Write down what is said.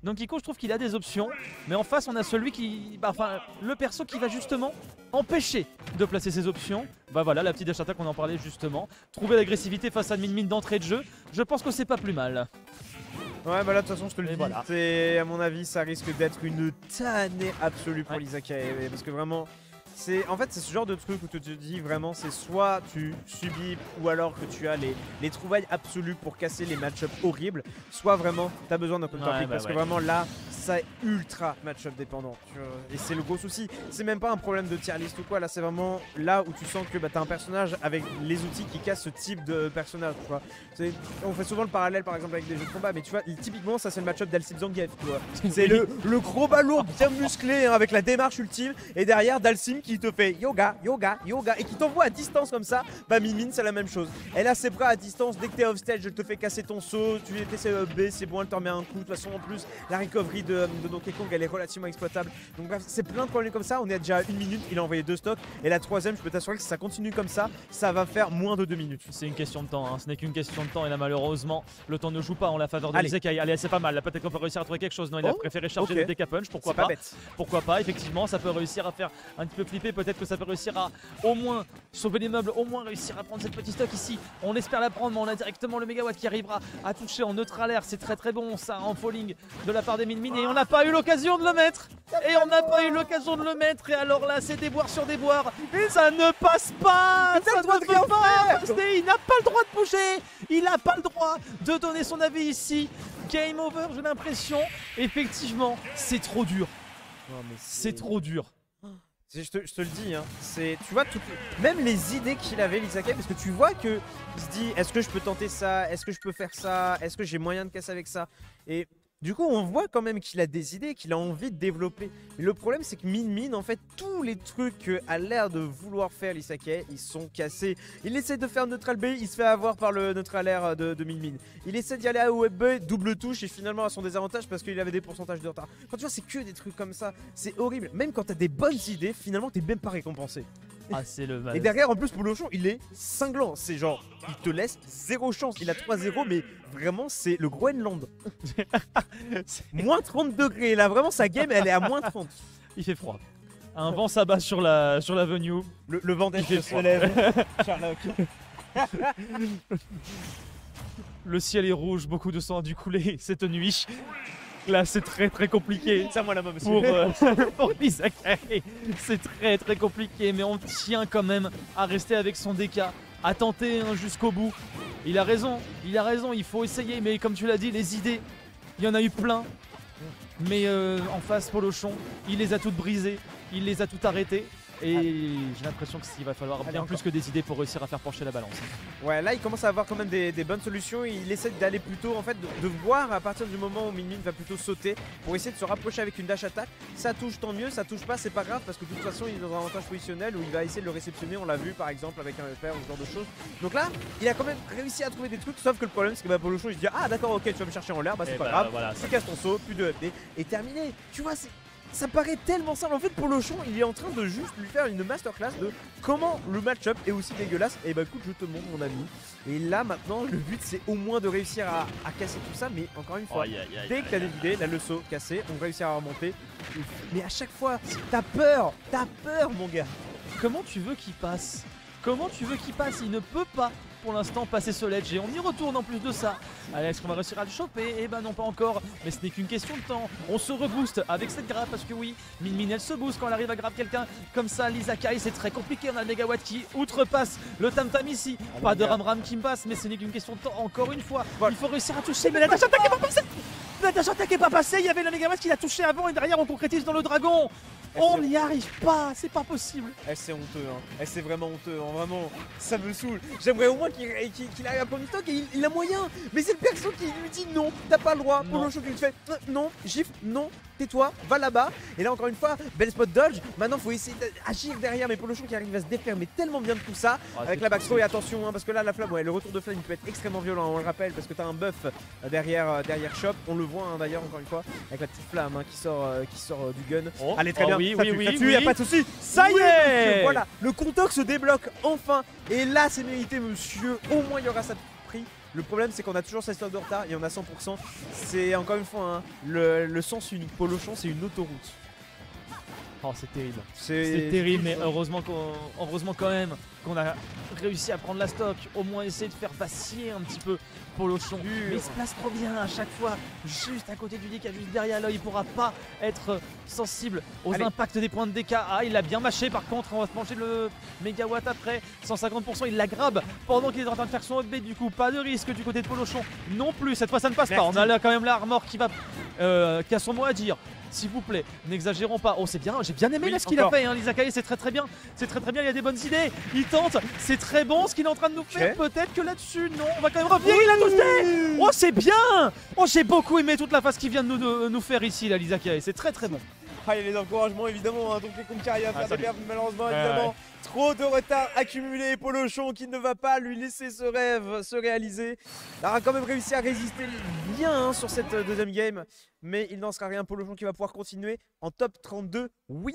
Donkey Kong, je trouve qu'il a des options, mais en face on a celui qui, enfin le perso qui va justement empêcher de placer ses options. Bah voilà, la petite dash attack, on en parlait justement. Trouver l'agressivité face à Min d'entrée de jeu, je pense que c'est pas plus mal. Ouais, bah là, de toute façon, je te le dis, voilà. À mon avis, ça risque d'être une tannée absolue pour l'Izakae. Parce que vraiment, en fait, c'est ce genre de truc où tu te dis vraiment, c'est soit tu subis ou alors que tu as les trouvailles absolues pour casser les match-ups horribles, soit vraiment, tu as besoin d'un counter-pick. Parce que vraiment, là, ça est ultra match-up dépendant. Et c'est le gros souci. C'est même pas un problème de tier list ou quoi. Là, c'est vraiment là où tu sens que tu as un personnage avec les outils qui cassent ce type de personnage. Tu vois. On fait souvent le parallèle, par exemple, avec des jeux de combat. Mais tu vois, typiquement, ça, c'est le match-up d'Alcib Zangief. C'est le gros ballon bien musclé hein, avec la démarche ultime. Et derrière, Dalsim qui te fait yoga, yoga, yoga. Et qui t'envoie à distance comme ça. Bah, Min c'est la même chose. Elle a ses bras à distance. Dès que t'es off stage, elle te fait casser ton saut. Tu essaies B, c'est bon, elle te remet un coup. De toute façon, en plus, la recovery de Donkey Kong elle est relativement exploitable. Donc bref, c'est plein de problèmes comme ça. On est déjà à 1 minute, il a envoyé 2 stocks. Et la troisième, je peux t'assurer que si ça continue comme ça, ça va faire moins de 2 minutes. C'est une question de temps, hein. Ce n'est qu'une question de temps. Et là, malheureusement, le temps ne joue pas en la faveur de l'Izakae. Allez, c'est pas mal. Là, peut-être qu'on peut réussir à trouver quelque chose. Non, il a préféré charger le DK Punch. Pourquoi pas, pourquoi pas, effectivement, ça peut réussir à faire un petit peu flipper. Peut-être que ça peut réussir à au moins sauver les meubles, au moins réussir à prendre cette petite stock ici. On espère la prendre, mais on a directement le mégawatt qui arrivera à toucher en neutral air. C'est très bon ça en falling de la part des Min et on n'a pas eu l'occasion de le mettre. Et on n'a pas eu l'occasion de le mettre. Et alors là, c'est déboire sur déboire. Ça ne passe pas. Ça ne peut pas passer. Il n'a pas le droit de bouger. Il n'a pas le droit de donner son avis ici. Game over, j'ai l'impression. Effectivement, c'est trop dur. C'est trop dur. Je te le dis, hein, tu vois, même les idées qu'il avait, l'Izakae, parce que tu vois qu'il se dit, est-ce que je peux tenter ça? Est-ce que je peux faire ça? Est-ce que j'ai moyen de casser avec ça? Et du coup, on voit quand même qu'il a des idées, qu'il a envie de développer. Mais le problème, c'est que Min, en fait, tous les trucs qu'a l'air de vouloir faire l'Izakae, ils sont cassés. Il essaie de faire neutral B, il se fait avoir par le neutral air de Min. Il essaie d'y aller à web B, double touche, et finalement à son désavantage parce qu'il avait des pourcentages de retard. Quand tu vois, c'est que des trucs comme ça, c'est horrible. Même quand t'as des bonnes idées, finalement, t'es même pas récompensé. Ah, c'est le mal. Et derrière, en plus, Polochon, il est cinglant. C'est genre, il te laisse zéro chance. Il a 3-0, mais vraiment, c'est le Groenland. Moins 30 degrés. Là, vraiment, sa game, elle est à moins 30. Il fait froid. Un vent s'abat sur l'avenue. Le vent d'Est se lève. Sherlock. Le ciel est rouge, beaucoup de sang a dû couler cette nuit. Là, c'est très compliqué. C'est à moi la main, monsieur. Pour l'Izakae. C'est très compliqué, mais on tient quand même à rester avec son DK, à tenter jusqu'au bout. Il a raison, il faut essayer, mais comme tu l'as dit, les idées, il y en a eu plein. Mais en face, Polochon, il les a toutes brisées, il les a toutes arrêtées. Et j'ai l'impression qu'il va falloir bien plus que des idées pour réussir à faire pencher la balance. Ouais, là il commence à avoir quand même des bonnes solutions. Il essaie d'aller plutôt, en fait, de voir à partir du moment où Min va plutôt sauter pour essayer de se rapprocher avec une dash attack. Ça touche, tant mieux, ça touche pas, c'est pas grave parce que de toute façon il est dans un avantage positionnel où il va essayer de le réceptionner. On l'a vu par exemple avec un EPR ou ce genre de choses. Donc là, il a quand même réussi à trouver des trucs, sauf que le problème c'est que Polochon il se dit ah d'accord, ok, tu vas me chercher en l'air, bah c'est pas grave, voilà, tu casses ton saut, plus de FD et terminé. Tu vois, ça paraît tellement simple. En fait, Polochon, il est en train de juste lui faire une masterclass de comment le match-up est aussi dégueulasse. Et bah écoute, je te montre, mon ami. Et là, maintenant, le but, c'est au moins de réussir à casser tout ça. Mais encore une fois, dès que t'as des idées, là, le saut cassé, on va réussir à remonter. Mais à chaque fois, t'as peur, mon gars. Comment tu veux qu'il passe? Comment tu veux qu'il passe? Il ne peut pas pour l'instant passer ce ledge et on y retourne en plus de ça. Allez, est-ce qu'on va réussir à le choper? Eh ben non, pas encore, mais ce n'est qu'une question de temps. On se rebooste avec cette grab parce que oui, Min elle se booste quand elle arrive à grab quelqu'un comme ça. L'Izakae, c'est très compliqué, on a le mégawatt qui outrepasse le tam-tam ici. Pas de ram-ram qui me passe, mais ce n'est qu'une question de temps encore une fois. Il faut réussir à toucher, mais la dash attack est pas passée. La dash attack est pas passée, il y avait le mégawatt qui l'a touché avant et derrière on concrétise dans le dragon. On n'y arrive pas, c'est pas possible. C'est honteux, hein. C'est vraiment honteux, hein. Vraiment, ça me saoule. J'aimerais au moins qu'il arrive à prendre une stock et il a moyen. Mais c'est le perso qui lui dit non, t'as pas le droit. Polochon qui lui fait non, gifle, non, tais-toi, va là-bas. Et là encore une fois, belle spot dodge. Maintenant faut essayer d'agir derrière, mais Polochon qui arrive à se défaire mais tellement bien de tout ça. Avec la backthrow et attention, hein, parce que là la flamme, ouais, le retour de flamme il peut être extrêmement violent, on le rappelle, parce que t'as un buff derrière Shop. On le voit hein, d'ailleurs encore une fois, avec la petite flamme hein, qui sort du gun. Allez, très bien. Oui, y a pas de souci. Ça y est, voilà, le contoc se débloque enfin. Et là, c'est mérité, monsieur. Au moins, il y aura ça de prix. Le problème c'est qu'on a toujours 16 secondes de retard et on a 100%. C'est encore une fois hein, le sens unique. Polochon c'est une autoroute. Oh c'est terrible. C'est terrible mais heureusement quand même qu'on a réussi à prendre la stock. Au moins essayer de faire vaciller un petit peu Polochon. Mais il se place trop bien à chaque fois. Juste à côté du DK, juste derrière là. Il pourra pas être sensible aux impacts des points de DK. Ah il l'a bien mâché par contre. On va se manger le mégawatt après. 150% il la grabe pendant qu'il est en train de faire son upbeat. Du coup pas de risque du côté de Polochon non plus. Cette fois ça ne passe pas. On a là quand même l'armor qui va qui a son mot à dire. S'il vous plaît, n'exagérons pas. Oh c'est bien, j'ai bien aimé là ce qu'il a fait hein, l'Izakae, c'est très bien. C'est très bien, il y a des bonnes idées. Il tente, c'est très bon ce qu'il est en train de nous faire. Peut-être que là-dessus, non, on va quand même revenir, il a touché. Oh c'est bien. Oh j'ai beaucoup aimé toute la phase qu'il vient de nous faire ici là l'Izakae, c'est très bon. Ah, il y a les encouragements évidemment, hein. Donc les Kunkka arrivent à faire des pertes malheureusement évidemment. Trop de retard accumulé, Polochon qui ne va pas lui laisser ce rêve se réaliser. Il aura quand même réussi à résister bien hein, sur cette deuxième game, mais il n'en sera rien. Polochon qui va pouvoir continuer en top 32. Oui.